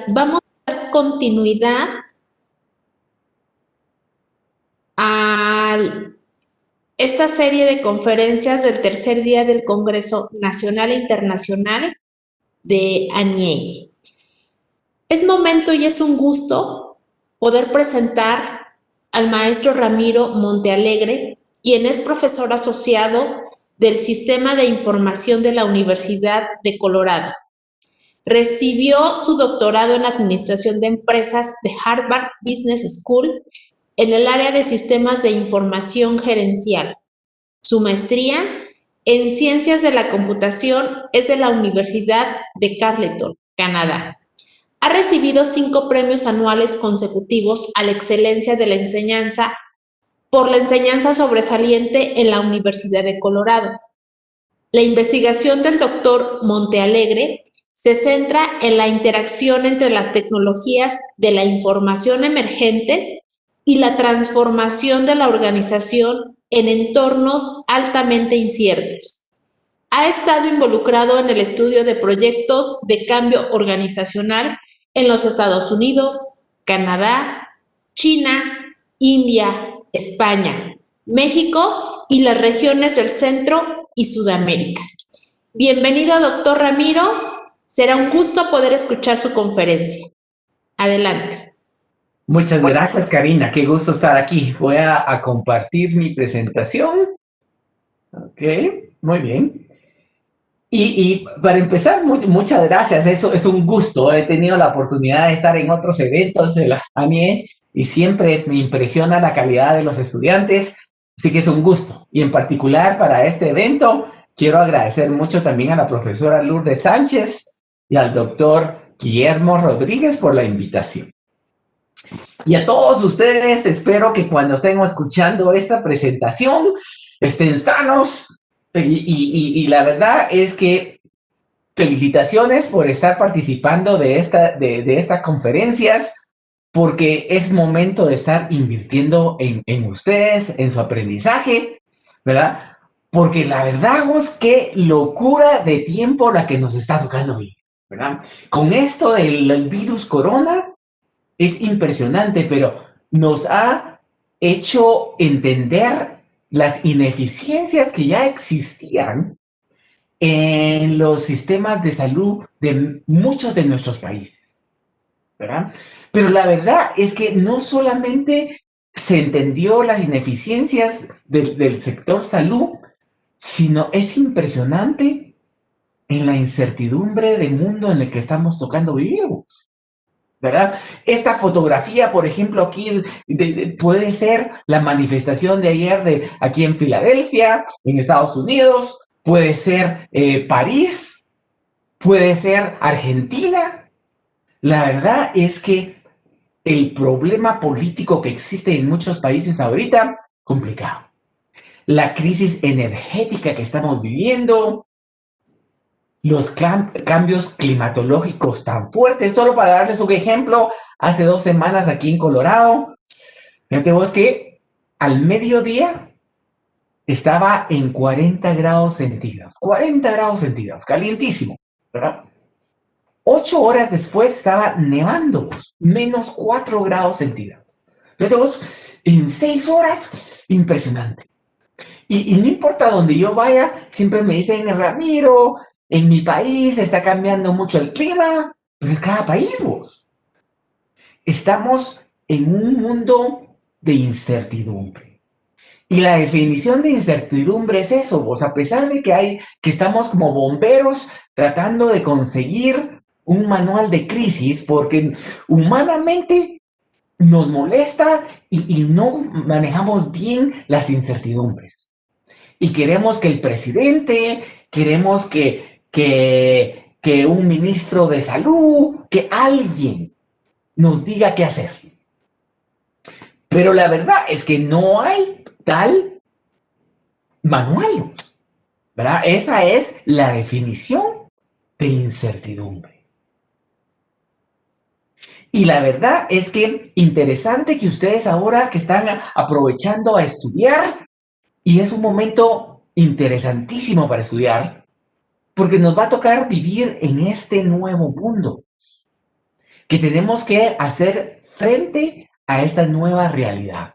vamos a dar continuidad a esta serie de conferencias del tercer día del Congreso Nacional e Internacional de ANIEI. Es momento y es un gusto poder presentar al maestro Ramiro Montealegre, quien es profesor asociado del Sistema de Información de la Universidad de Colorado. Recibió su doctorado en Administración de Empresas de Harvard Business School en el área de Sistemas de Información Gerencial. Su maestría en Ciencias de la Computación es de la Universidad de Carleton, Canadá. Ha recibido 5 premios anuales consecutivos a la excelencia de la enseñanza por la enseñanza sobresaliente en la Universidad de Colorado. La investigación del doctor Montealegre se centra en la interacción entre las tecnologías de la información emergentes y la transformación de la organización en entornos altamente inciertos. Ha estado involucrado en el estudio de proyectos de cambio organizacional en los Estados Unidos, Canadá, China, India, España, México y las regiones del Centro y Sudamérica. Bienvenido, doctor Ramiro. Será un gusto poder escuchar su conferencia. Adelante. Muchas gracias, Karina. Qué gusto estar aquí. Voy a compartir mi presentación. Ok, muy bien. Y para empezar, muchas gracias. Eso es un gusto. He tenido la oportunidad de estar en otros eventos de la ANIE y siempre me impresiona la calidad de los estudiantes. Así que es un gusto. Y en particular para este evento, quiero agradecer mucho también a la profesora Lourdes Sánchez y al doctor Guillermo Rodríguez por la invitación. Y a todos ustedes, espero que cuando estén escuchando esta presentación estén sanos. Y la verdad es que felicitaciones por estar participando de estas conferencias, porque es momento de estar invirtiendo en ustedes, en su aprendizaje, ¿verdad? Porque la verdad es qué locura de tiempo la que nos está tocando vivir, ¿verdad? Con esto del virus corona, es impresionante, pero nos ha hecho entender las ineficiencias que ya existían en los sistemas de salud de muchos de nuestros países, ¿verdad? Pero la verdad es que no solamente se entendió las ineficiencias del sector salud, sino es impresionante en la incertidumbre del mundo en el que estamos tocando vivir, ¿verdad? Esta fotografía, por ejemplo, aquí puede ser la manifestación de ayer aquí en Filadelfia, en Estados Unidos, puede ser París, puede ser Argentina. La verdad es que el problema político que existe en muchos países ahorita, complicado. La crisis energética que estamos viviendo, los cambios climatológicos tan fuertes. Solo para darles un ejemplo, hace 2 semanas aquí en Colorado, fíjate vos que al mediodía estaba en 40 grados centígrados. 40 grados centígrados, calientísimo, ¿verdad? 8 horas después estaba nevando, menos 4 grados centígrados. Fíjate vos, en 6 horas, impresionante. Y no importa dónde yo vaya, siempre me dicen, Ramiro, en mi país está cambiando mucho el clima, pero en cada país vos. Estamos en un mundo de incertidumbre. Y la definición de incertidumbre es eso, vos, a pesar de que estamos como bomberos tratando de conseguir un manual de crisis, porque humanamente nos molesta y no manejamos bien las incertidumbres. Y queremos que el presidente, queremos que un ministro de salud, que alguien nos diga qué hacer. Pero la verdad es que no hay tal manual, ¿verdad? Esa es la definición de incertidumbre. Y la verdad es que interesante que ustedes ahora que están aprovechando a estudiar, y es un momento interesantísimo para estudiar, porque nos va a tocar vivir en este nuevo mundo. que tenemos que hacer frente a esta nueva realidad.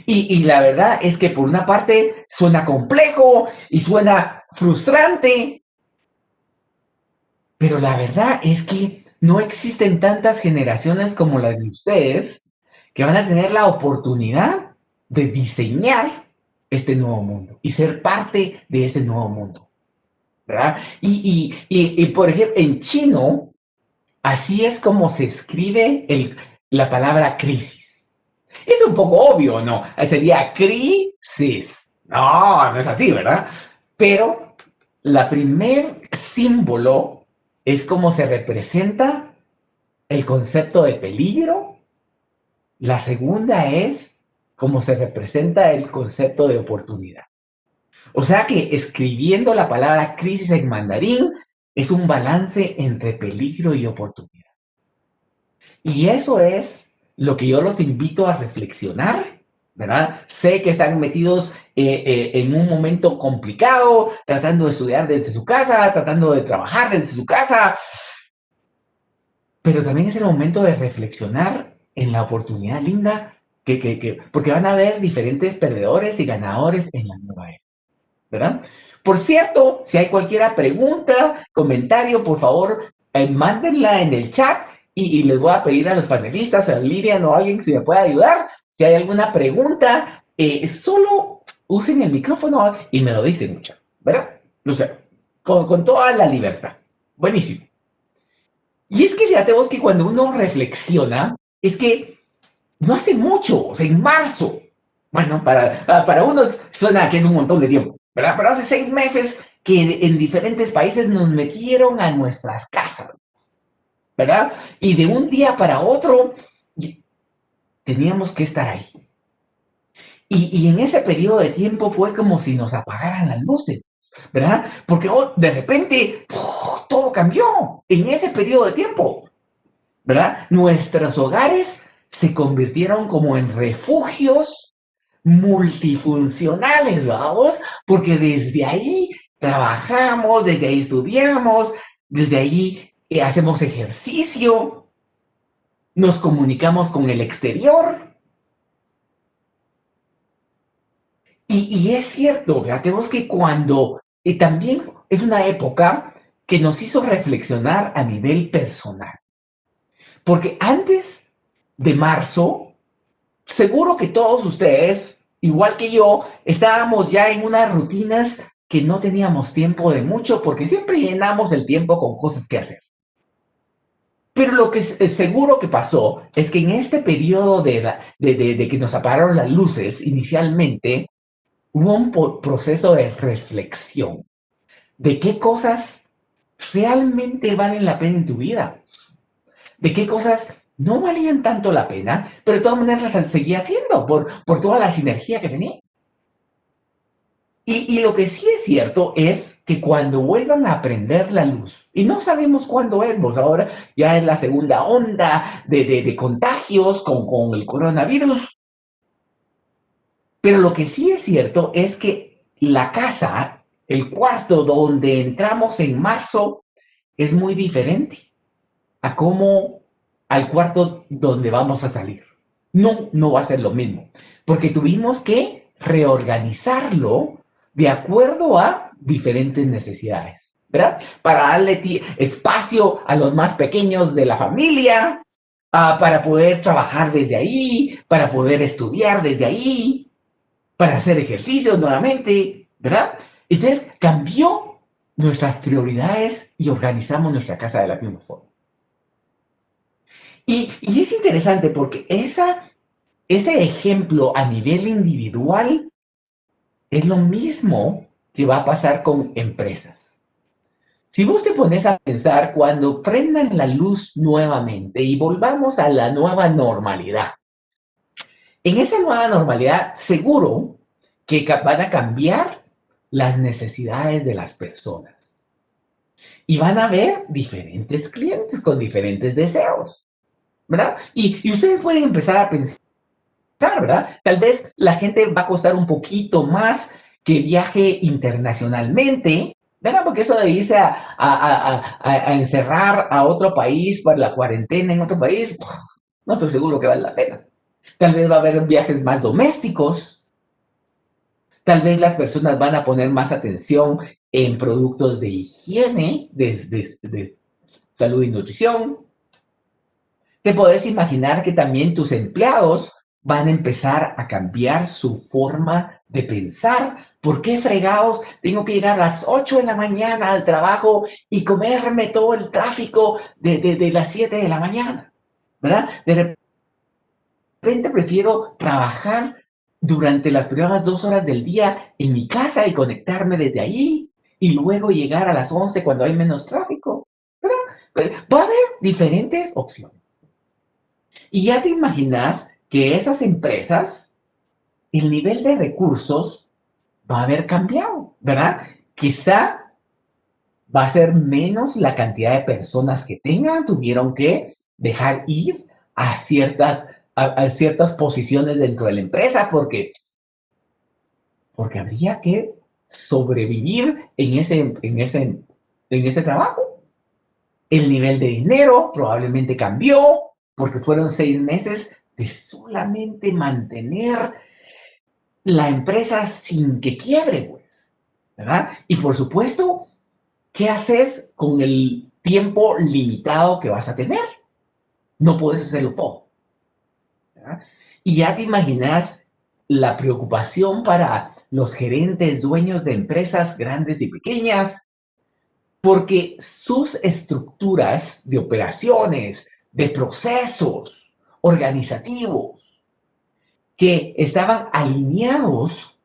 Y la verdad es que por una parte suena complejo y suena frustrante, pero la verdad es que no existen tantas generaciones como las de ustedes que van a tener la oportunidad de diseñar este nuevo mundo y ser parte de ese nuevo mundo, ¿verdad? Y por ejemplo, en chino, así es como se escribe la palabra crisis. Es un poco obvio, ¿no? Sería crisis. No, no es así, ¿verdad? Pero la primer símbolo es como se representa el concepto de peligro. La segunda es cómo se representa el concepto de oportunidad. O sea que escribiendo la palabra crisis en mandarín es un balance entre peligro y oportunidad. Y eso es lo que yo los invito a reflexionar, ¿verdad? Sé que están metidos en un momento complicado, tratando de estudiar desde su casa, tratando de trabajar desde su casa, pero también es el momento de reflexionar en la oportunidad linda, porque van a haber diferentes perdedores y ganadores en la nueva era, ¿verdad? Por cierto, si hay cualquier pregunta, comentario, por favor, mándenla en el chat y les voy a pedir a los panelistas, a Lilian o a alguien que se me pueda ayudar. Si hay alguna pregunta, solo usen el micrófono y me lo dicen mucho, ¿verdad? O sea, con toda la libertad. Buenísimo. Y es que fíjate vos que cuando uno reflexiona, es que no hace mucho, o sea, en marzo, bueno, para unos suena que es un montón de tiempo, ¿verdad? Pero hace 6 meses que en diferentes países nos metieron a nuestras casas, ¿verdad? Y de un día para otro teníamos que estar ahí. Y en ese periodo de tiempo fue como si nos apagaran las luces, ¿verdad? Porque de repente todo cambió en ese periodo de tiempo, ¿verdad? Nuestros hogares se convirtieron como en refugios multifuncionales, vamos, porque desde ahí trabajamos, desde ahí estudiamos, desde ahí hacemos ejercicio, nos comunicamos con el exterior. Y es cierto, fíjate vos que cuando también es una época que nos hizo reflexionar a nivel personal. Porque antes de marzo, seguro que todos ustedes, igual que yo, estábamos ya en unas rutinas que no teníamos tiempo de mucho porque siempre llenamos el tiempo con cosas que hacer. Pero lo que seguro que pasó es que en este periodo de que nos apagaron las luces inicialmente, hubo un proceso de reflexión de qué cosas realmente valen la pena en tu vida, de qué cosas no valían tanto la pena, pero de todas maneras las seguía haciendo por toda la sinergia que tenía. Y lo que sí es cierto es que cuando vuelvan a prender la luz, y no sabemos cuándo es, pues ahora ya es la segunda onda de contagios con el coronavirus, pero lo que sí es cierto es que la casa, el cuarto donde entramos en marzo, es muy diferente a cómo al cuarto donde vamos a salir. No, no va a ser lo mismo, porque tuvimos que reorganizarlo de acuerdo a diferentes necesidades, ¿verdad? Para darle espacio a los más pequeños de la familia, para poder trabajar desde ahí, para poder estudiar desde ahí, para hacer ejercicios nuevamente, ¿verdad? Entonces cambió nuestras prioridades y organizamos nuestra casa de la misma forma. Y es interesante porque ese ejemplo a nivel individual es lo mismo que va a pasar con empresas. Si vos te pones a pensar cuando prendan la luz nuevamente y volvamos a la nueva normalidad, en esa nueva normalidad seguro que van a cambiar las necesidades de las personas y van a haber diferentes clientes con diferentes deseos, ¿verdad? Y ustedes pueden empezar a pensar, ¿verdad? Tal vez la gente va a costar un poquito más que viaje internacionalmente, ¿verdad? Porque eso de irse a encerrar a otro país para la cuarentena en otro país, no estoy seguro que vale la pena. Tal vez va a haber viajes más domésticos, tal vez las personas van a poner más atención en productos de higiene, de salud y nutrición. Te podés imaginar que también tus empleados van a empezar a cambiar su forma de pensar. ¿Por qué fregados tengo que llegar a las 8 de la mañana al trabajo y comerme todo el tráfico de las 7 de la mañana? ¿Verdad? De repente prefiero trabajar durante las primeras 2 horas del día en mi casa y conectarme desde ahí y luego llegar a las 11 cuando hay menos tráfico. ¿Verdad? Va a haber diferentes opciones. Y ya te imaginas que esas empresas, el nivel de recursos va a haber cambiado, ¿verdad? Quizá va a ser menos la cantidad de personas que tengan, tuvieron que dejar ir a ciertas posiciones dentro de la empresa porque habría que sobrevivir en ese trabajo. El nivel de dinero probablemente cambió porque fueron 6 meses de solamente mantener la empresa sin que quiebre, pues, ¿verdad? Y por supuesto, ¿qué haces con el tiempo limitado que vas a tener? No puedes hacerlo todo, ¿verdad? Y ya te imaginas la preocupación para los gerentes, dueños de empresas grandes y pequeñas, porque sus estructuras de operaciones, de procesos organizativos, que estaban alineados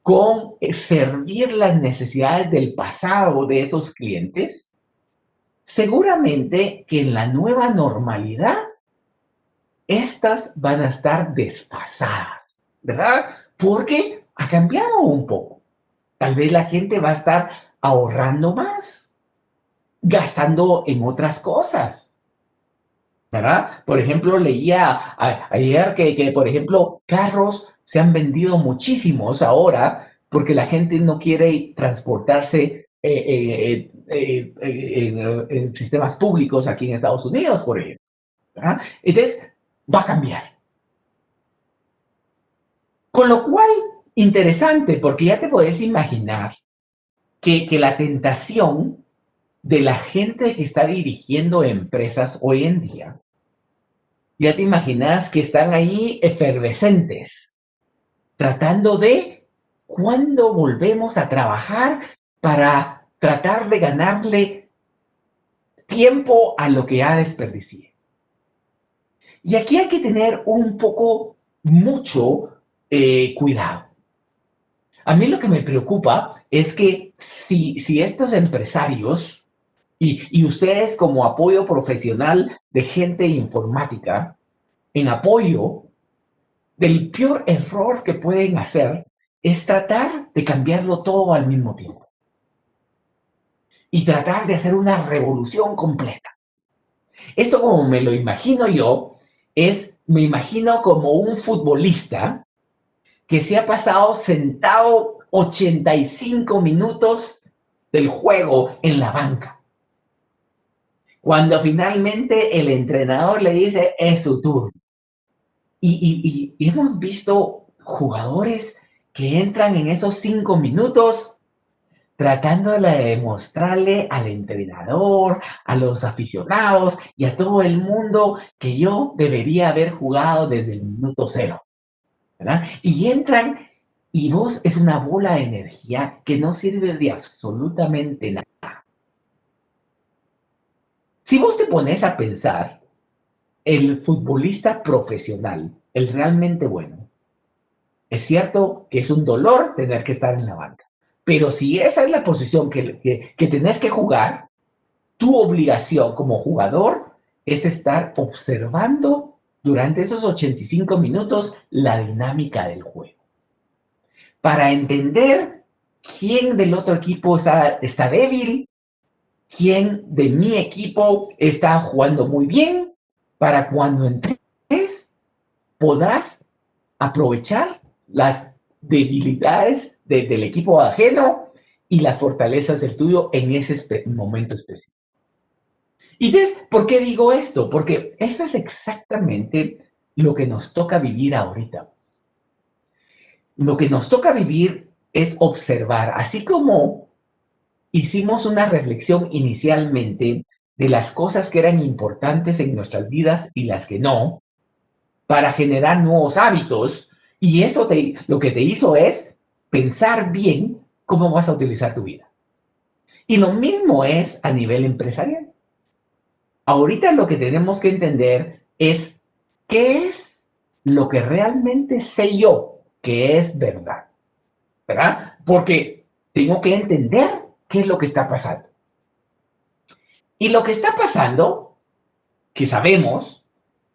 con servir las necesidades del pasado de esos clientes, seguramente que en la nueva normalidad, estas van a estar desfasadas, ¿verdad? Porque ha cambiado un poco. Tal vez la gente va a estar ahorrando más, gastando en otras cosas, ¿verdad? Por ejemplo, leía ayer que, por ejemplo, carros se han vendido muchísimos ahora porque la gente no quiere transportarse en sistemas públicos aquí en Estados Unidos, por ejemplo, ¿verdad? Entonces, va a cambiar. Con lo cual, interesante, porque ya te puedes imaginar que la tentación de la gente que está dirigiendo empresas hoy en día, ya te imaginas que están ahí efervescentes, tratando de cuándo volvemos a trabajar para tratar de ganarle tiempo a lo que ya desperdicié. Y aquí hay que tener un poco, mucho cuidado. A mí lo que me preocupa es que si estos empresarios y ustedes como apoyo profesional de gente informática, en apoyo del peor error que pueden hacer es tratar de cambiarlo todo al mismo tiempo y tratar de hacer una revolución completa. Esto como me lo imagino yo, me imagino como un futbolista que se ha pasado sentado 85 minutos del juego en la banca. Cuando finalmente el entrenador le dice, es su turno. Y hemos visto jugadores que entran en esos 5 minutos tratando de demostrarle al entrenador, a los aficionados y a todo el mundo que yo debería haber jugado desde el minuto 0, ¿verdad? Y entran y vos es una bola de energía que no sirve de absolutamente nada. Si vos te pones a pensar, el futbolista profesional, el realmente bueno, es cierto que es un dolor tener que estar en la banca, pero si esa es la posición que tenés que jugar, tu obligación como jugador es estar observando durante esos 85 minutos la dinámica del juego. Para entender quién del otro equipo está débil, quién de mi equipo está jugando muy bien, para cuando entres podrás aprovechar las debilidades del equipo ajeno y las fortalezas del tuyo en ese momento específico. Y entonces, ¿por qué digo esto? Porque eso es exactamente lo que nos toca vivir ahorita. Lo que nos toca vivir es observar, así como hicimos una reflexión inicialmente de las cosas que eran importantes en nuestras vidas y las que no, para generar nuevos hábitos. Y eso lo que te hizo es pensar bien cómo vas a utilizar tu vida. Y lo mismo es a nivel empresarial. Ahorita lo que tenemos que entender es qué es lo que realmente sé yo que es verdad, ¿verdad? Porque tengo que entender qué es lo que está pasando. Y lo que está pasando, que sabemos,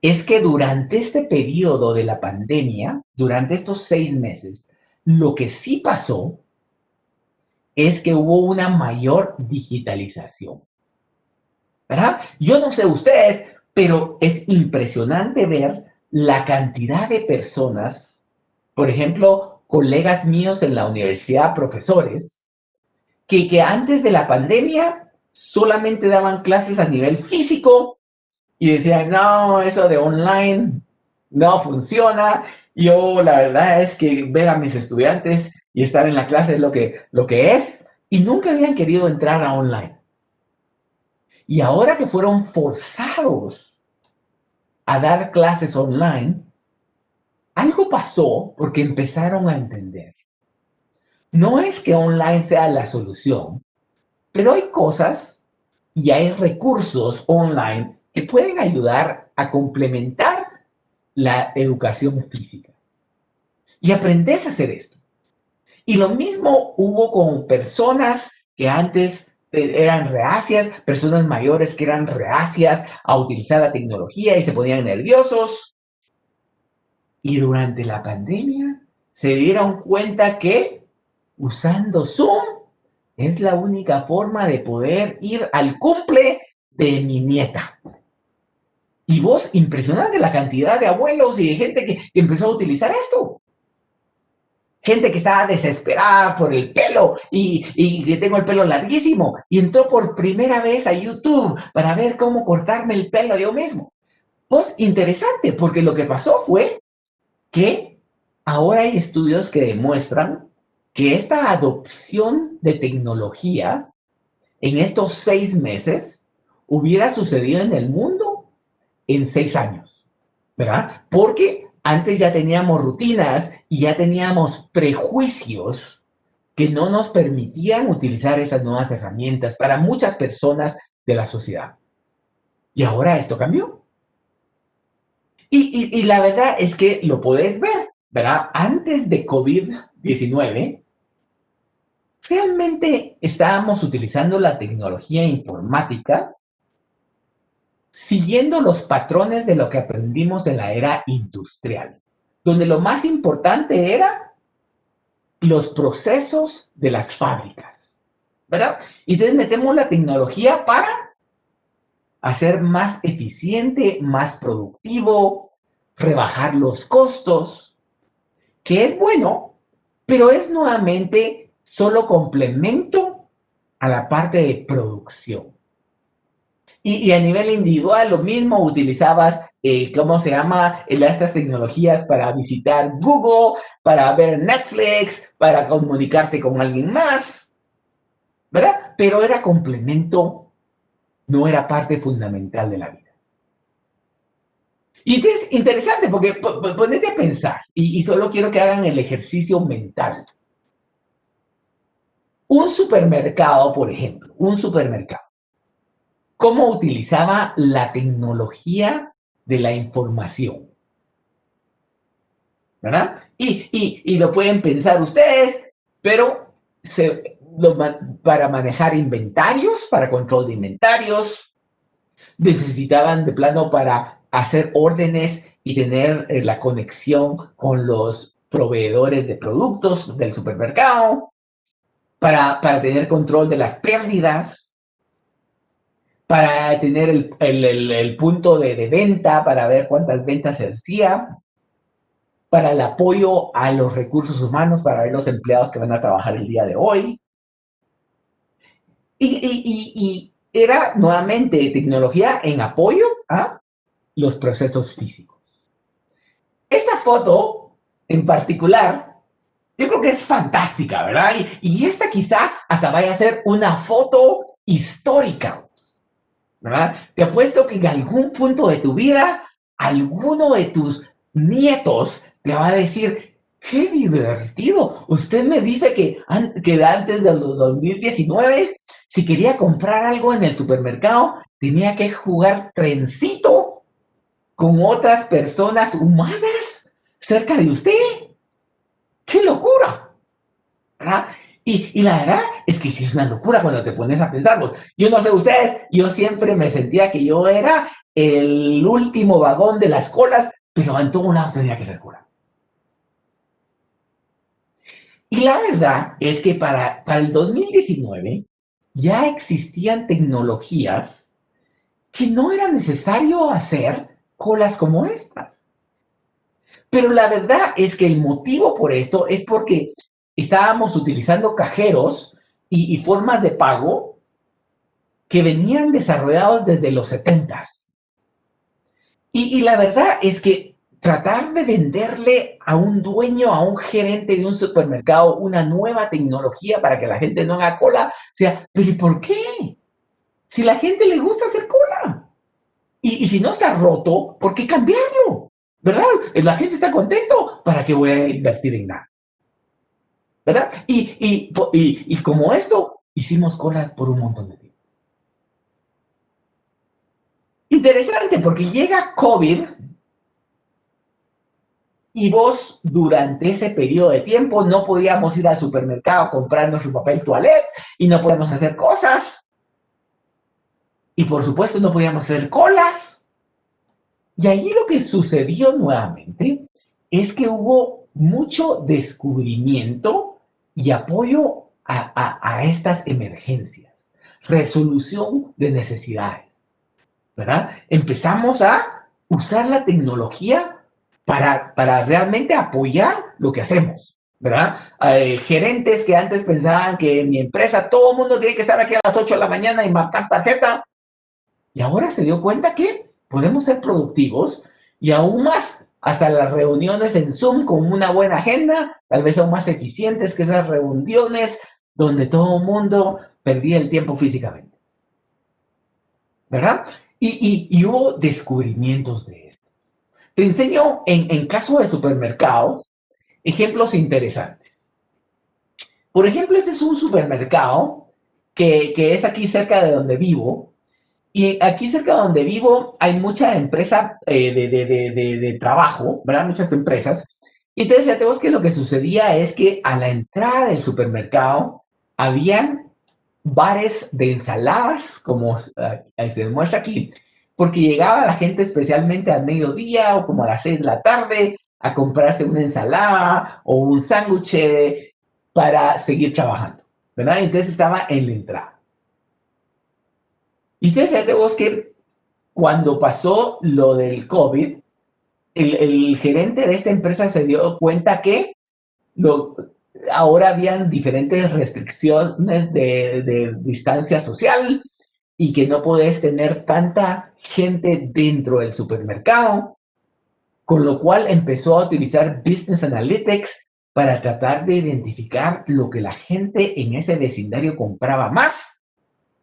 es que durante este periodo de la pandemia, durante estos 6 meses, lo que sí pasó es que hubo una mayor digitalización, ¿verdad? Yo no sé ustedes, pero es impresionante ver la cantidad de personas, por ejemplo, colegas míos en la universidad, profesores, que antes de la pandemia solamente daban clases a nivel físico y decían, no, eso de online no funciona. Yo la verdad es que ver a mis estudiantes y estar en la clase es lo que es, y nunca habían querido entrar a online. Y ahora que fueron forzados a dar clases online, algo pasó porque empezaron a entender. No es que online sea la solución, pero hay cosas y hay recursos online que pueden ayudar a complementar la educación física. Y aprendes a hacer esto. Y lo mismo hubo con personas que antes eran reacias, personas mayores que eran reacias a utilizar la tecnología y se ponían nerviosos. Y durante la pandemia se dieron cuenta que usando Zoom es la única forma de poder ir al cumple de mi nieta. Y vos, impresionante la cantidad de abuelos y de gente que empezó a utilizar esto. Gente que estaba desesperada por el pelo y que tengo el pelo larguísimo y entró por primera vez a YouTube para ver cómo cortarme el pelo yo mismo. Pues interesante, porque lo que pasó fue que ahora hay estudios que demuestran que esta adopción de tecnología en estos 6 meses hubiera sucedido en el mundo en 6 años, ¿verdad? Porque antes ya teníamos rutinas y ya teníamos prejuicios que no nos permitían utilizar esas nuevas herramientas para muchas personas de la sociedad. Y ahora esto cambió. Y la verdad es que lo puedes ver, ¿verdad? Antes de COVID-19, realmente estábamos utilizando la tecnología informática siguiendo los patrones de lo que aprendimos en la era industrial, donde lo más importante era los procesos de las fábricas, ¿verdad? Y entonces metemos la tecnología para hacer más eficiente, más productivo, rebajar los costos, que es bueno, pero es nuevamente solo complemento a la parte de producción. Y a nivel individual, lo mismo, utilizabas, ¿cómo se llama? Estas tecnologías para visitar Google, para ver Netflix, para comunicarte con alguien más, ¿verdad? Pero era complemento, no era parte fundamental de la vida. Y es interesante porque ponete a pensar, y solo quiero que hagan el ejercicio mental. Un supermercado, por ejemplo, un supermercado. ¿Cómo utilizaba la tecnología de la información? ¿Verdad? Y lo pueden pensar ustedes, pero para manejar inventarios, para control de inventarios, necesitaban de plano para hacer órdenes y tener la conexión con los proveedores de productos del supermercado, para tener control de las pérdidas, para tener el punto de venta, para ver cuántas ventas se hacía, para el apoyo a los recursos humanos, para ver los empleados que van a trabajar el día de hoy, Y era nuevamente tecnología en apoyo a los procesos físicos. Esta foto en particular, yo creo que es fantástica, ¿verdad? Y esta quizá hasta vaya a ser una foto histórica, ¿verdad? Te apuesto que en algún punto de tu vida, alguno de tus nietos te va a decir, qué divertido. Usted me dice que antes de los 2019, si quería comprar algo en el supermercado, tenía que jugar trencito con otras personas humanas cerca de usted. ¡Qué locura! ¿Verdad? Y la verdad es que sí es una locura cuando te pones a pensarlo. Yo no sé ustedes, yo siempre me sentía que yo era el último vagón de las colas, pero en todos lados tenía que ser cura. Y la verdad es que para el 2019 ya existían tecnologías que no era necesario hacer colas como estas. Pero la verdad es que el motivo por esto es porque estábamos utilizando cajeros y formas de pago que venían desarrollados desde los 70s. Y la verdad es que tratar de venderle a un dueño, a un gerente de un supermercado, una nueva tecnología para que la gente no haga cola, o sea, ¿pero y por qué? Si la gente le gusta hacer cola. Y si no está roto, ¿por qué cambiarlo? ¿Verdad? La gente está contento, ¿para qué voy a invertir en nada? ¿Verdad? Y como esto, hicimos colas por un montón de tiempo. Interesante, porque llega COVID y vos durante ese periodo de tiempo no podíamos ir al supermercado a comprar nuestro papel toalette y no podíamos hacer cosas. Y por supuesto no podíamos hacer colas. Y ahí lo que sucedió nuevamente es que hubo mucho descubrimiento y apoyo a estas emergencias, resolución de necesidades, ¿verdad? Empezamos a usar la tecnología para realmente apoyar lo que hacemos, ¿verdad? Gerentes que antes pensaban que en mi empresa todo el mundo tiene que estar aquí a las 8 de la mañana y marcar tarjeta, y ahora se dio cuenta que podemos ser productivos y aún más, hasta las reuniones en Zoom con una buena agenda, tal vez son más eficientes que esas reuniones donde todo el mundo perdía el tiempo físicamente, ¿verdad? Y hubo descubrimientos de esto. Te enseño en caso de supermercados ejemplos interesantes. Por ejemplo, este es un supermercado que es aquí cerca de donde vivo. Y aquí cerca de donde vivo hay mucha empresa de trabajo, ¿verdad? Muchas empresas. Y entonces fíjate vos que lo que sucedía es que a la entrada del supermercado habían bares de ensaladas, como se muestra aquí, porque llegaba la gente especialmente al mediodía o como a las 6 de la tarde a comprarse una ensalada o un sándwich para seguir trabajando, ¿verdad? Entonces estaba en la entrada. Y entonces fíjate vos que cuando pasó lo del COVID, el gerente de esta empresa se dio cuenta que ahora habían diferentes restricciones de distancia social y que no podés tener tanta gente dentro del supermercado, con lo cual empezó a utilizar Business Analytics para tratar de identificar lo que la gente en ese vecindario compraba más.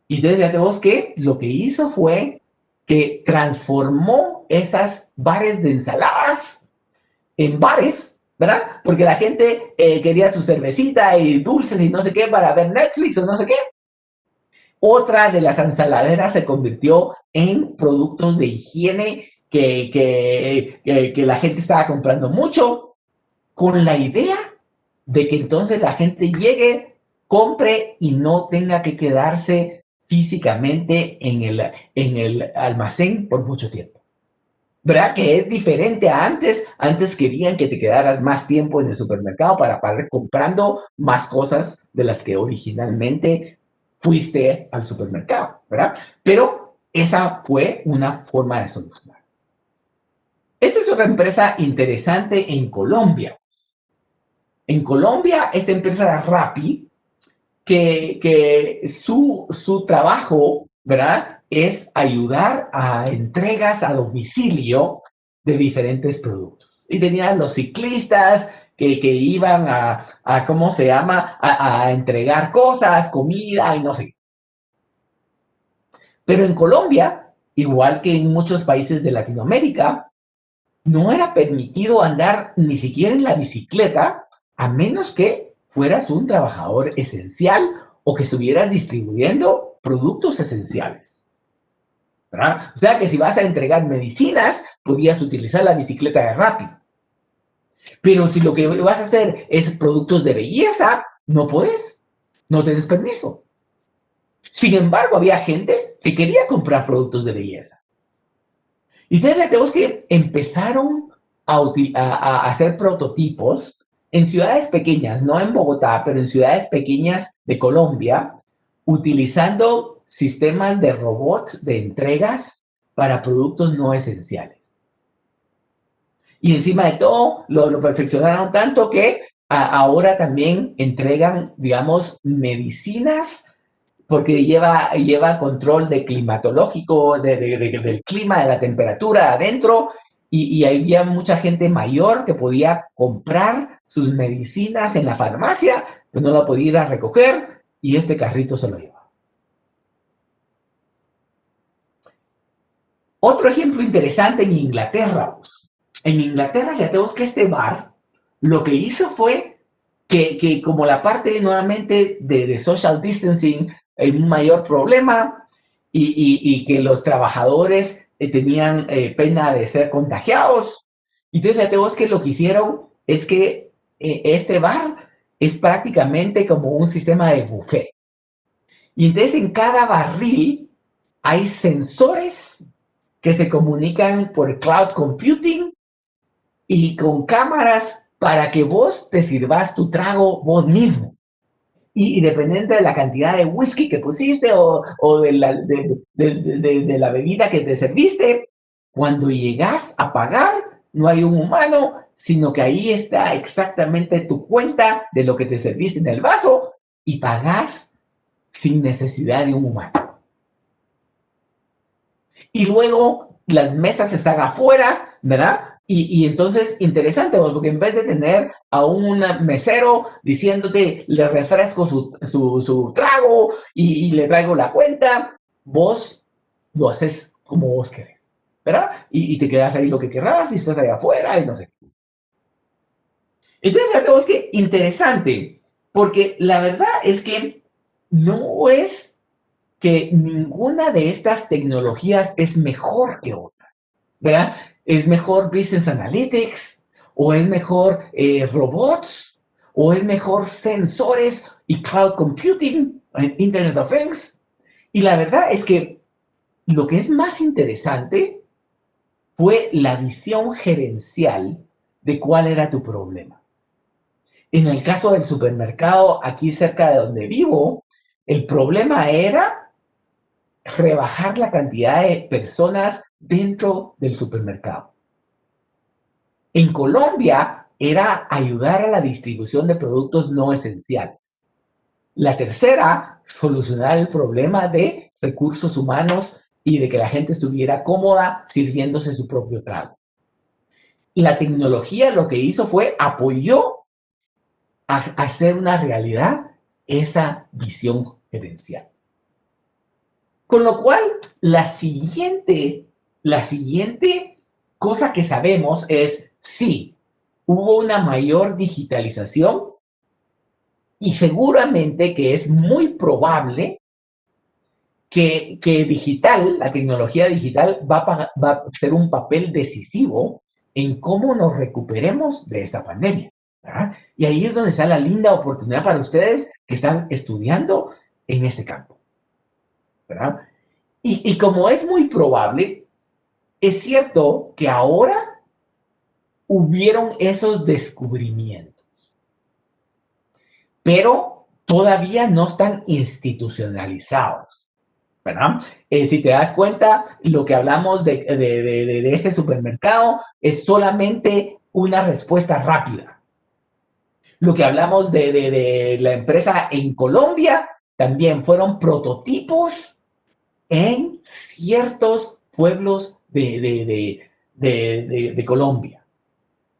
Y entonces fíjate vos que lo que hizo fue que transformó esas bares de ensaladas en bares, ¿verdad? Porque la gente quería su cervecita y dulces y no sé qué para ver Netflix o no sé qué. Otra de las ensaladeras se convirtió en productos de higiene que la gente estaba comprando mucho, con la idea de que entonces la gente llegue, compre y no tenga que quedarse físicamente en el almacén por mucho tiempo. ¿Verdad? Que es diferente a antes. Antes querían que te quedaras más tiempo en el supermercado para poder comprando más cosas de las que originalmente fuiste al supermercado, ¿verdad? Pero esa fue una forma de solucionar. Esta es otra empresa interesante en Colombia. En Colombia, esta empresa Rappi que su trabajo, ¿verdad? Es ayudar a entregas a domicilio de diferentes productos. Y tenían los ciclistas que iban ¿cómo se llama? A entregar cosas, comida y no sé. Pero en Colombia, igual que en muchos países de Latinoamérica, no era permitido andar ni siquiera en la bicicleta a menos que fueras un trabajador esencial o que estuvieras distribuyendo productos esenciales, ¿verdad? O sea que si vas a entregar medicinas, podías utilizar la bicicleta de Rappi. Pero si lo que vas a hacer es productos de belleza, no puedes, no tienes permiso. Sin embargo, había gente que quería comprar productos de belleza. Y tenemos que empezaron a hacer prototipos en ciudades pequeñas, no en Bogotá, pero en ciudades pequeñas de Colombia, utilizando sistemas de robots de entregas para productos no esenciales. Y encima de todo, lo perfeccionaron tanto que ahora también entregan, digamos, medicinas porque lleva control de climatológico, del clima, de la temperatura adentro, y había mucha gente mayor que podía comprar sus medicinas en la farmacia, pero no la podía ir a recoger, y este carrito se lo lleva. Otro ejemplo interesante en Inglaterra. En Inglaterra ya tenemos que este bar lo que hizo fue que como la parte nuevamente de social distancing hay un mayor problema y que los trabajadores tenían pena de ser contagiados. Y entonces fíjate vos que lo que hicieron es que este bar es prácticamente como un sistema de buffet. Y entonces en cada barril hay sensores que se comunican por cloud computing y con cámaras para que vos te sirvas tu trago vos mismo. Y dependiendo de la cantidad de whisky que pusiste o de la bebida que te serviste, cuando llegas a pagar, no hay un humano, sino que ahí está exactamente tu cuenta de lo que te serviste en el vaso y pagás sin necesidad de un humano. Y luego las mesas están afuera, ¿verdad? Y entonces, interesante, porque en vez de tener a un mesero diciéndote, le refresco su trago y le traigo la cuenta, vos lo haces como vos querés, ¿verdad? Y te quedas ahí lo que querrás y estás ahí afuera y no sé. Entonces, fíjate vos que interesante, porque la verdad es que no es que ninguna de estas tecnologías es mejor que otra, ¿verdad? ¿Es mejor Business Analytics? ¿O es mejor robots? ¿O es mejor sensores y cloud computing, Internet of Things? Y la verdad es que lo que es más interesante fue la visión gerencial de cuál era tu problema. En el caso del supermercado, aquí cerca de donde vivo, el problema era rebajar la cantidad de personas dentro del supermercado. En Colombia era ayudar a la distribución de productos no esenciales. La tercera, solucionar el problema de recursos humanos y de que la gente estuviera cómoda sirviéndose su propio trago. La tecnología lo que hizo fue apoyó a hacer una realidad esa visión gerencial. Con lo cual, la siguiente cosa que sabemos es, sí, hubo una mayor digitalización y seguramente que es muy probable que la tecnología digital va a ser un papel decisivo en cómo nos recuperemos de esta pandemia, ¿verdad? Y ahí es donde está la linda oportunidad para ustedes que están estudiando en este campo, ¿verdad? Y como es muy probable, es cierto que ahora hubieron esos descubrimientos, pero todavía no están institucionalizados, ¿verdad? Si te das cuenta, lo que hablamos de este supermercado es solamente una respuesta rápida. Lo que hablamos de la empresa en Colombia, también fueron prototipos en ciertos pueblos de Colombia.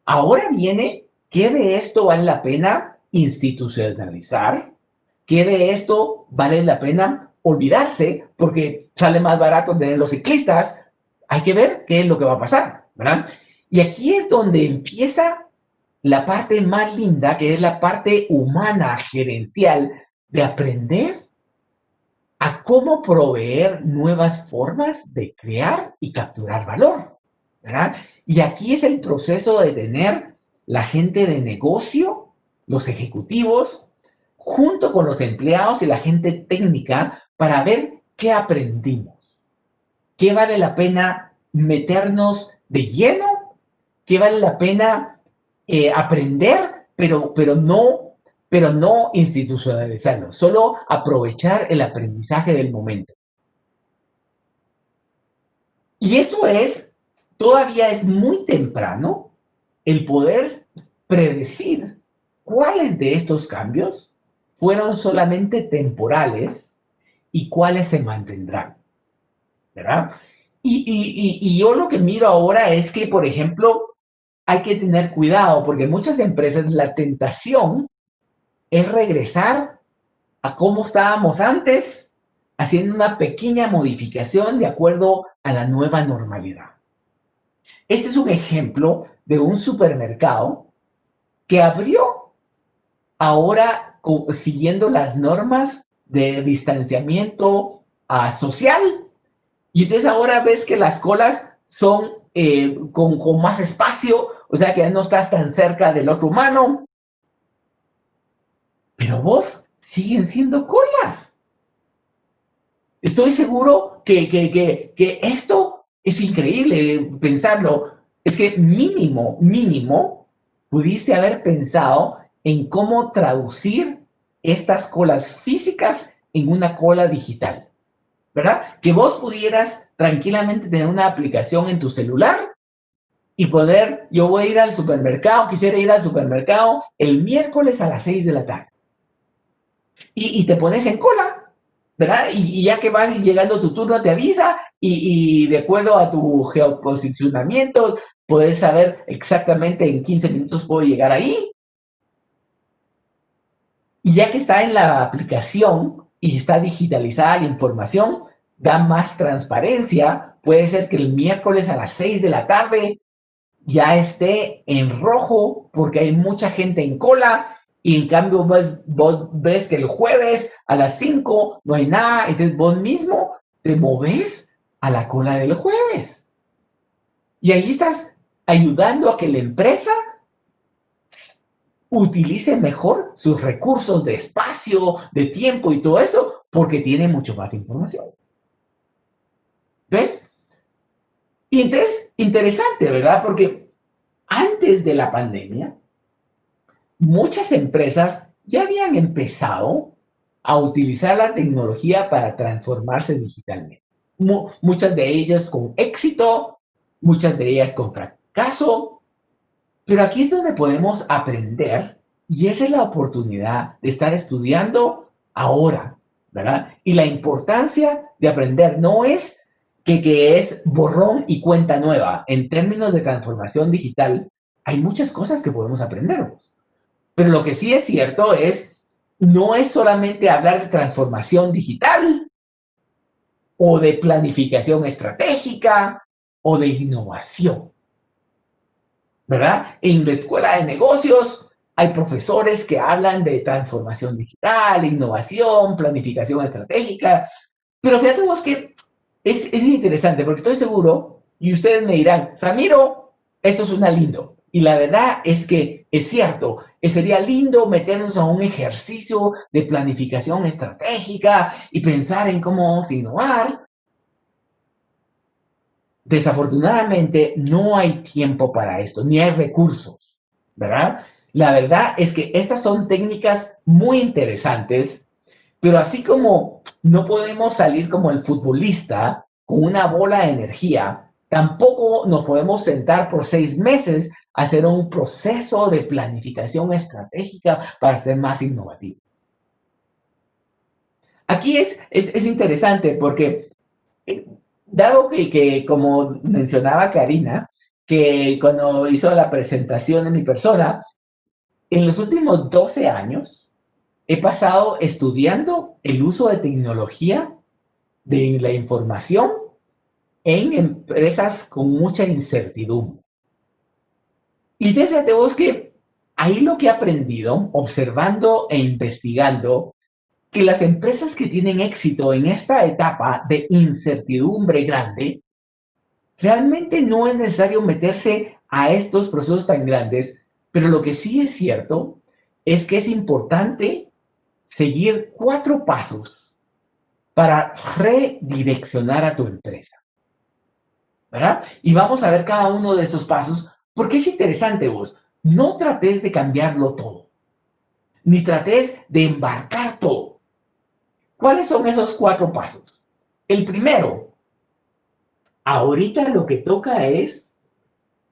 Ahora viene, ¿qué de esto vale la pena institucionalizar? ¿Qué de esto vale la pena olvidarse? Porque sale más barato tener los ciclistas. Hay que ver qué es lo que va a pasar, ¿verdad? Y aquí es donde empieza la parte más linda, que es la parte humana, gerencial, de aprender a cómo proveer nuevas formas de crear y capturar valor, ¿verdad? Y aquí es el proceso de tener la gente de negocio, los ejecutivos, junto con los empleados y la gente técnica para ver qué aprendimos, qué vale la pena meternos de lleno, qué vale la pena aprender, pero no institucionalizarlo, solo aprovechar el aprendizaje del momento. Y eso todavía es muy temprano el poder predecir cuáles de estos cambios fueron solamente temporales y cuáles se mantendrán, ¿verdad? Y yo lo que miro ahora es que, por ejemplo, hay que tener cuidado porque en muchas empresas la tentación es regresar a cómo estábamos antes, haciendo una pequeña modificación de acuerdo a la nueva normalidad. Este es un ejemplo de un supermercado que abrió ahora siguiendo las normas de distanciamiento social. Y entonces ahora ves que las colas son con más espacio, o sea que ya no estás tan cerca del otro humano. Pero vos siguen siendo colas. Estoy seguro que esto es increíble pensarlo. Es que mínimo, pudiste haber pensado en cómo traducir estas colas físicas en una cola digital, ¿verdad? Que vos pudieras tranquilamente tener una aplicación en tu celular y poder, yo voy a ir al supermercado, quisiera ir al supermercado el miércoles a las 6 de la tarde. Y te pones en cola, ¿verdad? Y ya que vas llegando tu turno te avisa y de acuerdo a tu geoposicionamiento puedes saber exactamente en 15 minutos puedo llegar ahí. Y ya que está en la aplicación y está digitalizada la información, da más transparencia. Puede ser que el miércoles a las 6 de la tarde ya esté en rojo porque hay mucha gente en cola y en cambio vos ves que el jueves a las 5 no hay nada, entonces vos mismo te moves a la cola del jueves. Y ahí estás ayudando a que la empresa utilice mejor sus recursos de espacio, de tiempo y todo esto, porque tiene mucho más información. ¿Ves? Y entonces, interesante, ¿verdad? Porque antes de la pandemia, muchas empresas ya habían empezado a utilizar la tecnología para transformarse digitalmente. Muchas de ellas con éxito, muchas de ellas con fracaso, pero aquí es donde podemos aprender y esa es la oportunidad de estar estudiando ahora, ¿verdad? Y la importancia de aprender no es que es borrón y cuenta nueva. En términos de transformación digital, hay muchas cosas que podemos aprender. Pero lo que sí es cierto no es solamente hablar de transformación digital o de planificación estratégica o de innovación, ¿verdad? En la escuela de negocios hay profesores que hablan de transformación digital, innovación, planificación estratégica, pero fíjate vos que es interesante porque estoy seguro, y ustedes me dirán, Ramiro, eso suena lindo. Y la verdad es que es cierto, sería lindo meternos a un ejercicio de planificación estratégica y pensar en cómo vamos a innovar. Desafortunadamente, no hay tiempo para esto, ni hay recursos, ¿verdad? La verdad es que estas son técnicas muy interesantes, pero así como no podemos salir como el futbolista con una bola de energía, Tampoco nos podemos sentar por 6 meses a hacer un proceso de planificación estratégica para ser más innovativo. Aquí es interesante porque, dado que, como mencionaba Karina, que cuando hizo la presentación de mi persona, en los últimos 12 años he pasado estudiando el uso de tecnología de la información en empresas con mucha incertidumbre. Y fíjate vos que ahí lo que he aprendido, observando e investigando, que las empresas que tienen éxito en esta etapa de incertidumbre grande, realmente no es necesario meterse a estos procesos tan grandes, pero lo que sí es cierto es que es importante seguir 4 pasos para redireccionar a tu empresa, ¿verdad? Y vamos a ver cada uno de esos pasos, porque es interesante vos. No trates de cambiarlo todo, ni trates de embarcar todo. ¿Cuáles son esos 4 pasos? El primero, ahorita lo que toca es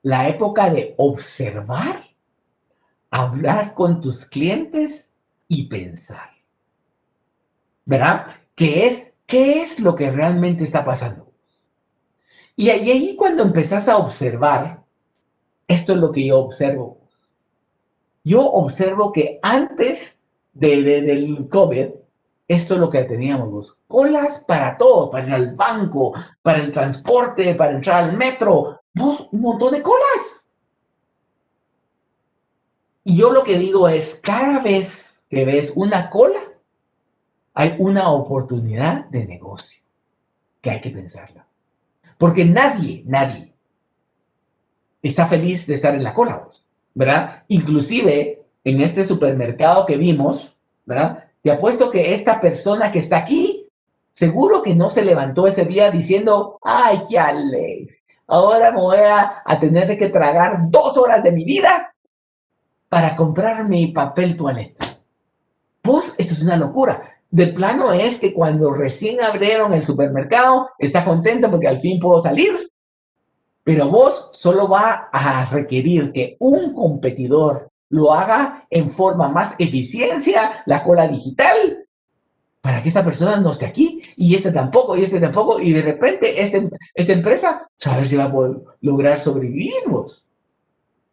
la época de observar, hablar con tus clientes y pensar, ¿verdad? ¿Qué es lo que realmente está pasando? Y ahí cuando empezás a observar, esto es lo que yo observo. Yo observo que antes del COVID, esto es lo que teníamos, colas para todo, para ir al banco, para el transporte, para entrar al metro, un montón de colas. Y yo lo que digo es, cada vez que ves una cola, hay una oportunidad de negocio que hay que pensarla. Porque nadie está feliz de estar en la cola, ¿verdad? Inclusive en este supermercado que vimos, ¿verdad? Te apuesto que esta persona que está aquí, seguro que no se levantó ese día diciendo, ay, qué alegre, ahora me voy a tener que tragar 2 horas de mi vida para comprar mi papel toaleta. Pues, esto es una locura. De plano es que cuando recién abrieron el supermercado, está contento porque al fin puedo salir. Pero vos solo va a requerir que un competidor lo haga en forma más eficiencia, la cola digital, para que esa persona no esté aquí, y este tampoco, y de repente esta empresa, a ver si va a poder lograr sobrevivir vos.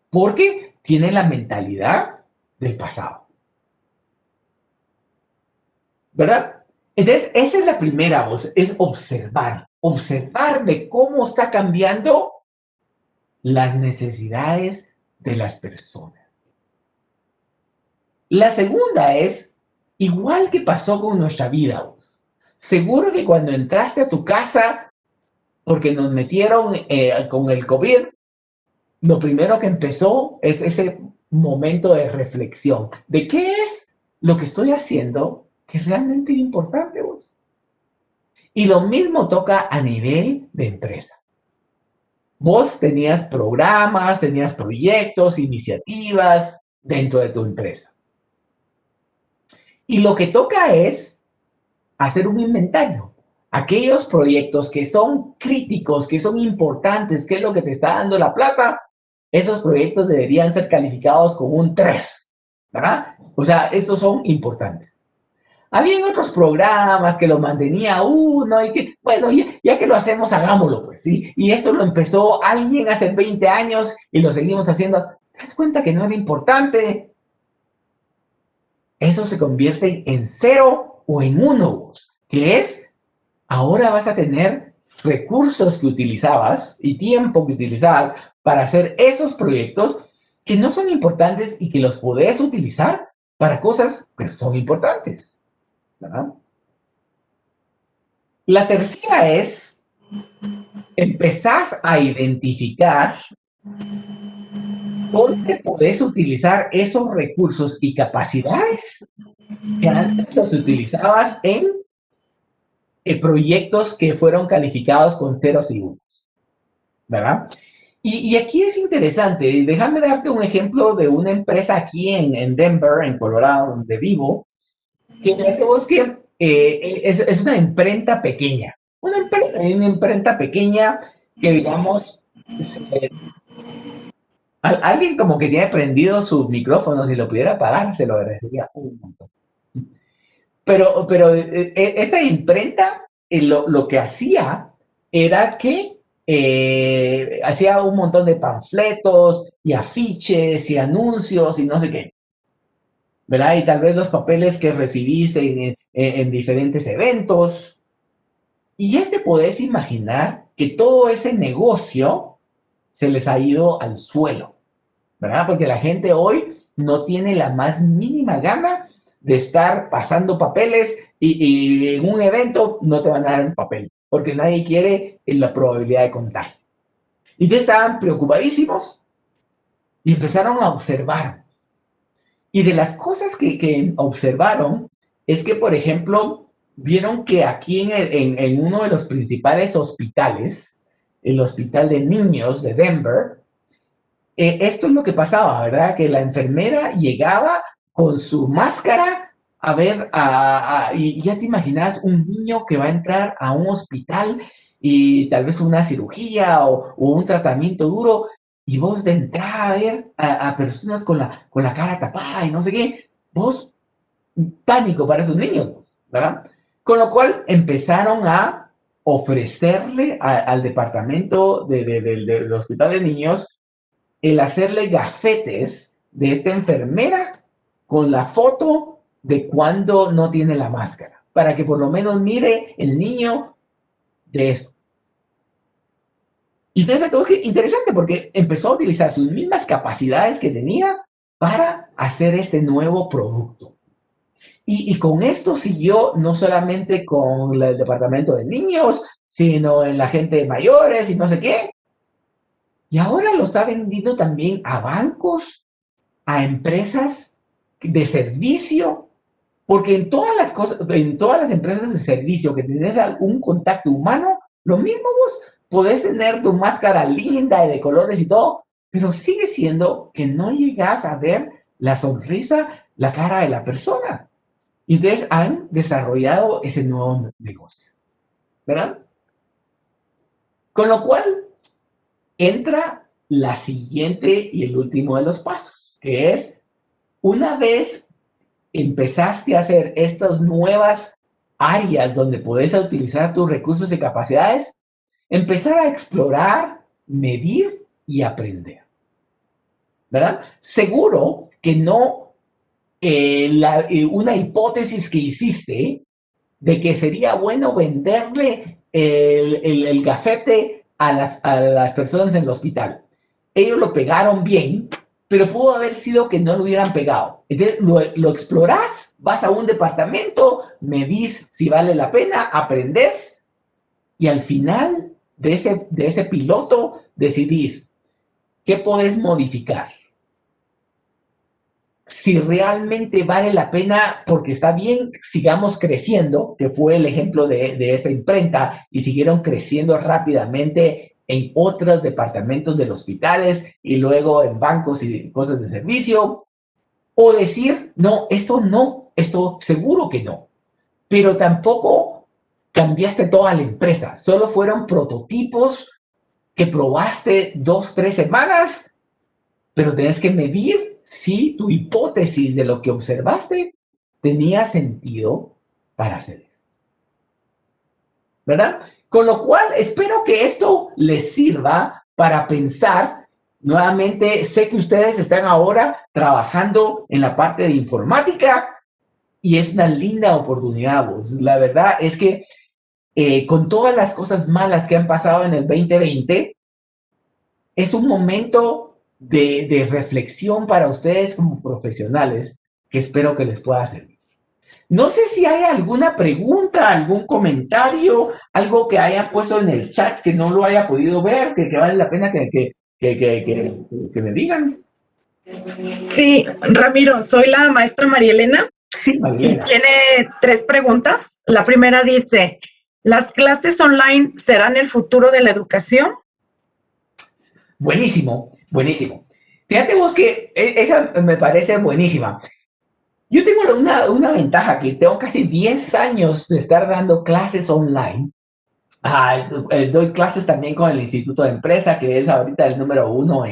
Porque tiene la mentalidad del pasado. ¿Verdad? Entonces, esa es la primera voz, es observar de cómo está cambiando las necesidades de las personas. La segunda es, igual que pasó con nuestra vida, vos. Seguro que cuando entraste a tu casa, porque nos metieron con el COVID, lo primero que empezó es ese momento de reflexión de qué es lo que estoy haciendo que es realmente importante, vos. Y lo mismo toca a nivel de empresa. Vos tenías programas, tenías proyectos, iniciativas dentro de tu empresa. Y lo que toca es hacer un inventario. Aquellos proyectos que son críticos, que son importantes, que es lo que te está dando la plata, esos proyectos deberían ser calificados con un 3, ¿verdad? O sea, estos son importantes. Habían otros programas que lo mantenía uno y que, bueno, ya que lo hacemos, hagámoslo, pues, ¿sí? Y esto lo empezó alguien hace 20 años y lo seguimos haciendo. ¿Te das cuenta que no era importante? Eso se convierte en 0 o en 1, que es, ahora vas a tener recursos que utilizabas y tiempo que utilizabas para hacer esos proyectos que no son importantes y que los podés utilizar para cosas que son importantes, ¿verdad? La tercera es, empezás a identificar dónde podés utilizar esos recursos y capacidades que antes los utilizabas en proyectos que fueron calificados con 0 y 1, ¿verdad? Y aquí es interesante, déjame darte un ejemplo de una empresa aquí en Denver, en Colorado, donde vivo, que fíjate vos que es una imprenta pequeña, una imprenta pequeña que digamos, se- alguien como que tiene prendido su micrófono, si lo pudiera apagar, se lo agradecería un montón. Pero esta imprenta lo que hacía era que hacía un montón de panfletos y afiches y anuncios y no sé qué, ¿verdad? Y tal vez los papeles que recibís en diferentes eventos. Y ya te podés imaginar que todo ese negocio se les ha ido al suelo, ¿verdad? Porque la gente hoy no tiene la más mínima gana de estar pasando papeles y en un evento no te van a dar un papel, porque nadie quiere la probabilidad de contagio. Y entonces estaban preocupadísimos y empezaron a observar. Y de las cosas que observaron es que, por ejemplo, vieron que aquí en uno de los principales hospitales, el Hospital de Niños de Denver, esto es lo que pasaba, ¿verdad? Que la enfermera llegaba con su máscara a ver, y ya te imaginas un niño que va a entrar a un hospital y tal vez una cirugía o un tratamiento duro, y vos de entrada a ver a personas con la cara tapada y no sé qué, vos, pánico para esos niños, ¿verdad? Con lo cual empezaron a ofrecerle al departamento del hospital de niños el hacerle gafetes de esta enfermera con la foto de cuando no tiene la máscara, para que por lo menos mire el niño de esto. Y entonces que interesante porque empezó a utilizar sus mismas capacidades que tenía para hacer este nuevo producto. Y con esto siguió no solamente con el departamento de niños, sino en la gente de mayores y no sé qué. Y ahora lo está vendiendo también a bancos, a empresas de servicio, porque en todas las cosas, en todas las empresas de servicio que tenés algún contacto humano, lo mismo vos podés tener tu máscara linda y de colores y todo, pero sigue siendo que no llegas a ver la sonrisa, la cara de la persona. Y entonces han desarrollado ese nuevo negocio, ¿verdad? Con lo cual entra la siguiente y el último de los pasos, que es una vez empezaste a hacer estas nuevas áreas donde puedes utilizar tus recursos y capacidades, empezar a explorar, medir y aprender, ¿verdad? Seguro que no una hipótesis que hiciste de que sería bueno venderle el gafete a las personas en el hospital. Ellos lo pegaron bien, pero pudo haber sido que no lo hubieran pegado. Entonces lo explorás, vas a un departamento, medís si vale la pena, aprendés y al final de ese piloto decidís qué podés modificar. Si realmente vale la pena, porque está bien, sigamos creciendo, que fue el ejemplo de esta imprenta, y siguieron creciendo rápidamente en otros departamentos de los hospitales y luego en bancos y cosas de servicio, o decir, no, esto seguro que no, pero tampoco cambiaste toda la empresa, solo fueron prototipos que probaste 2, 3 semanas, pero tenés que medir si tu hipótesis de lo que observaste tenía sentido para hacer eso, ¿verdad? Con lo cual, espero que esto les sirva para pensar. Nuevamente, sé que ustedes están ahora trabajando en la parte de informática y es una linda oportunidad, vos. La verdad es que con todas las cosas malas que han pasado en el 2020, es un momento de reflexión para ustedes como profesionales que espero que les pueda servir. No sé si hay alguna pregunta, algún comentario, algo que hayan puesto en el chat que no lo haya podido ver, que vale la pena que me digan. Sí, Ramiro, soy la maestra María Elena. Sí, María. Y tiene 3 preguntas. La primera dice, ¿las clases online serán el futuro de la educación? Buenísimo, buenísimo. Fíjate vos que esa me parece buenísima. Yo tengo una ventaja, que tengo casi 10 años de estar dando clases online Doy clases también con el Instituto de Empresa, que es ahorita el número 1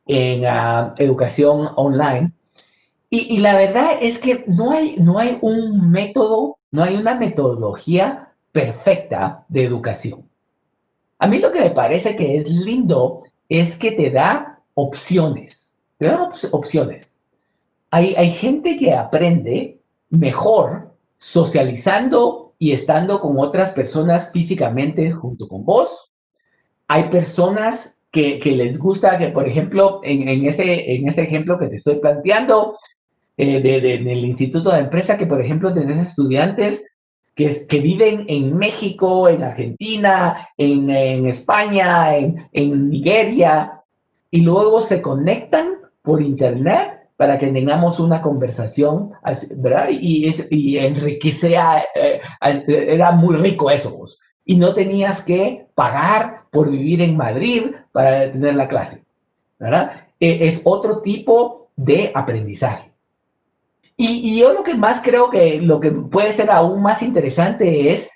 en educación online. Y la verdad es que no hay un método, no hay una metodología perfecta de educación. A mí lo que me parece que es lindo es que te da opciones. Te da opciones. Hay gente que aprende mejor socializando y estando con otras personas físicamente junto con vos. Hay personas que les gusta que, por ejemplo, en ese ejemplo que te estoy planteando, del Instituto de Empresa, que por ejemplo tenés estudiantes que viven en México, en Argentina, en España, en Nigeria, y luego se conectan por internet para que tengamos una conversación, ¿verdad? Y enriquecía, era muy rico eso, pues. Y no tenías que pagar por vivir en Madrid para tener la clase, ¿verdad? Es otro tipo de aprendizaje. Y yo lo que más creo que lo que puede ser aún más interesante es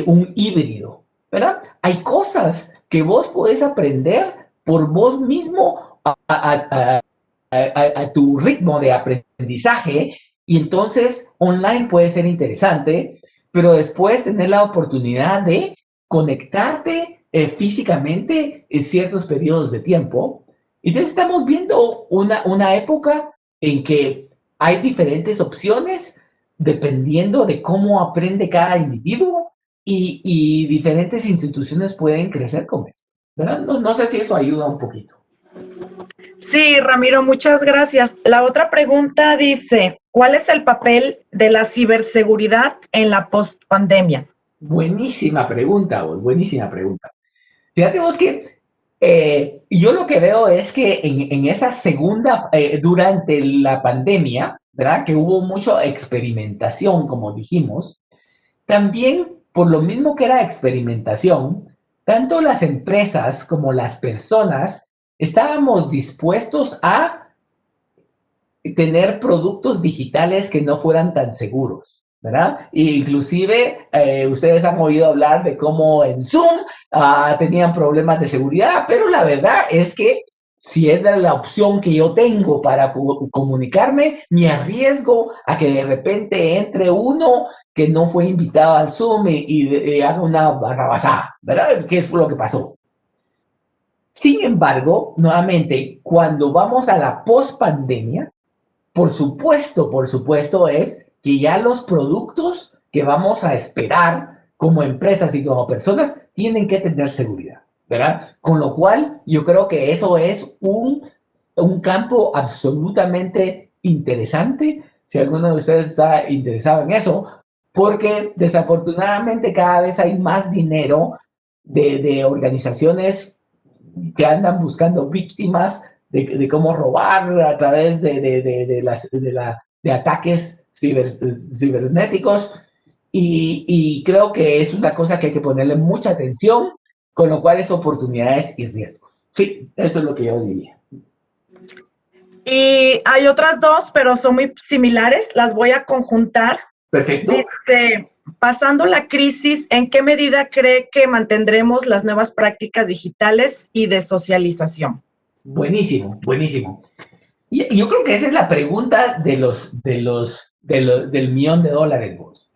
un híbrido, ¿verdad? Hay cosas que vos podés aprender por vos mismo a tu ritmo de aprendizaje y entonces online puede ser interesante, pero después tener la oportunidad de conectarte físicamente en ciertos periodos de tiempo. Entonces estamos viendo una época en que hay diferentes opciones dependiendo de cómo aprende cada individuo y diferentes instituciones pueden crecer con eso, ¿verdad? No sé si eso ayuda un poquito. Sí, Ramiro, muchas gracias. La otra pregunta dice, ¿cuál es el papel de la ciberseguridad en la postpandemia? Buenísima pregunta, vos, buenísima pregunta. Fíjate vos que yo lo que veo es que en esa segunda, durante la pandemia, ¿verdad? Que hubo mucha experimentación, como dijimos, también por lo mismo que era experimentación, tanto las empresas como las personas estábamos dispuestos a tener productos digitales que no fueran tan seguros, ¿verdad? E inclusive ustedes han oído hablar de cómo en Zoom tenían problemas de seguridad, pero la verdad es que si es la opción que yo tengo para comunicarme, me arriesgo a que de repente entre uno que no fue invitado al Zoom y haga una barrabasada, ¿verdad? ¿Qué es lo que pasó? Sin embargo, nuevamente, cuando vamos a la post-pandemia, por supuesto, es que ya los productos que vamos a esperar como empresas y como personas tienen que tener seguridad, ¿verdad? Con lo cual, yo creo que eso es un campo absolutamente interesante, si alguno de ustedes está interesado en eso, porque desafortunadamente cada vez hay más dinero de organizaciones que andan buscando víctimas de cómo robar a través de ataques cibernéticos y creo que es una cosa que hay que ponerle mucha atención, con lo cual es oportunidades y riesgos. Sí, eso es lo que yo diría. Y hay otras dos, pero son muy similares, las voy a conjuntar. Perfecto. Dice, pasando la crisis, ¿en qué medida cree que mantendremos las nuevas prácticas digitales y de socialización? Buenísimo, buenísimo. Y yo creo que esa es la pregunta del millón de dólares, vos.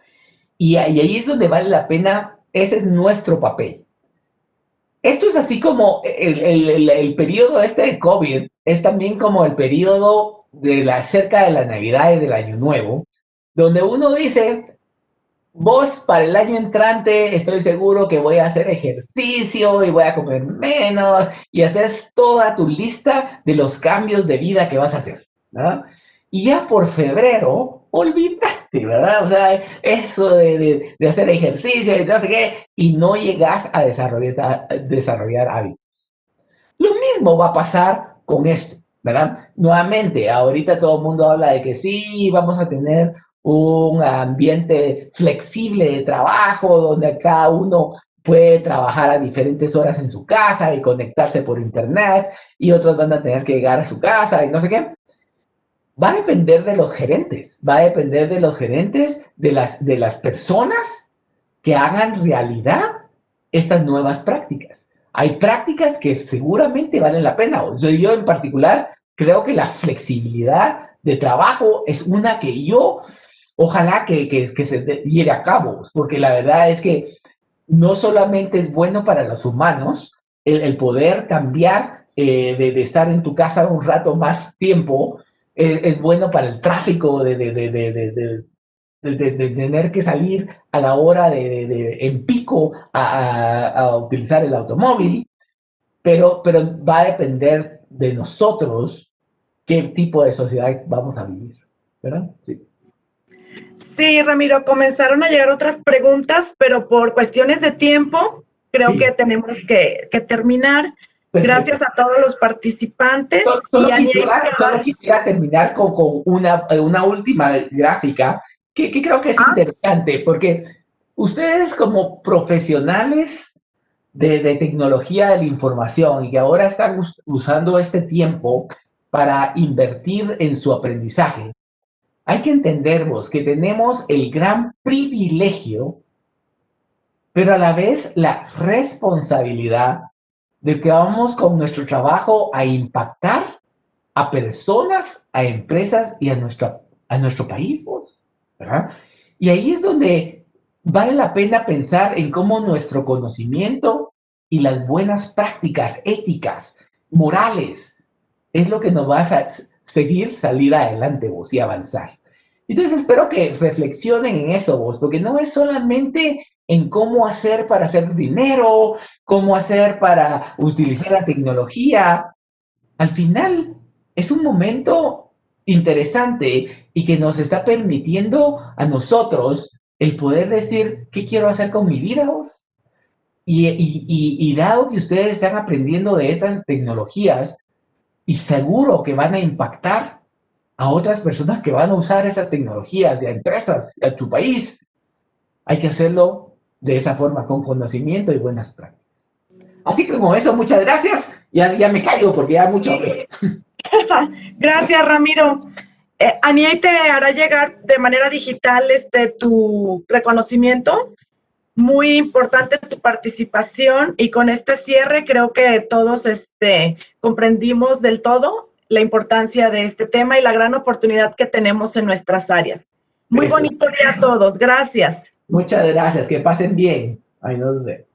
Y ahí es donde vale la pena, ese es nuestro papel. Esto es así como el periodo este de COVID, es también como el periodo cerca de la Navidad y del Año Nuevo, donde uno dice, vos para el año entrante estoy seguro que voy a hacer ejercicio y voy a comer menos y haces toda tu lista de los cambios de vida que vas a hacer, ¿verdad? Y ya por febrero, olvídate, ¿verdad? O sea, eso de hacer ejercicio y no sé qué, y no llegas a desarrollar hábitos. Lo mismo va a pasar con esto, ¿verdad? Nuevamente, ahorita todo el mundo habla de que sí, vamos a tener un ambiente flexible de trabajo donde cada uno puede trabajar a diferentes horas en su casa y conectarse por internet y otros van a tener que llegar a su casa y no sé qué. Va a depender de los gerentes, va a depender de los gerentes, de las personas que hagan realidad estas nuevas prácticas. Hay prácticas que seguramente valen la pena. O sea, yo en particular creo que la flexibilidad de trabajo es una que yo ojalá que se lleve a cabo, porque la verdad es que no solamente es bueno para los humanos el poder cambiar de estar en tu casa un rato más tiempo, es bueno para el tráfico de tener que salir a la hora en pico a utilizar el automóvil, pero va a depender de nosotros qué tipo de sociedad vamos a vivir, ¿verdad? Sí. Sí, Ramiro, comenzaron a llegar otras preguntas, pero por cuestiones de tiempo, creo que tenemos que terminar. Perfecto. Gracias a todos los participantes. Solo quisiera terminar con una última gráfica que creo que es interesante, porque ustedes como profesionales de tecnología de la información y que ahora están usando este tiempo para invertir en su aprendizaje, hay que entender vos que tenemos el gran privilegio, pero a la vez la responsabilidad de que vamos con nuestro trabajo a impactar a personas, a empresas y a nuestro país, vos, ¿verdad? Y ahí es donde vale la pena pensar en cómo nuestro conocimiento y las buenas prácticas éticas, morales, es lo que nos va a seguir salir adelante vos y avanzar. Entonces espero que reflexionen en eso vos, porque no es solamente en cómo hacer para hacer dinero, cómo hacer para utilizar la tecnología. Al final es un momento interesante y que nos está permitiendo a nosotros el poder decir, ¿qué quiero hacer con mi vida vos? Y dado que ustedes están aprendiendo de estas tecnologías y seguro que van a impactar a otras personas que van a usar esas tecnologías y a empresas, a tu país, hay que hacerlo de esa forma, con conocimiento y buenas prácticas. Así que con eso, muchas gracias. Ya me callo porque ya mucho hablé. Gracias, Ramiro. Aniei te hará llegar de manera digital tu reconocimiento. Muy importante tu participación y con este cierre creo que todos comprendimos del todo la importancia de este tema y la gran oportunidad que tenemos en nuestras áreas. Muy bonito día a todos. Gracias. Muchas gracias. Que pasen bien. Ahí nos vemos.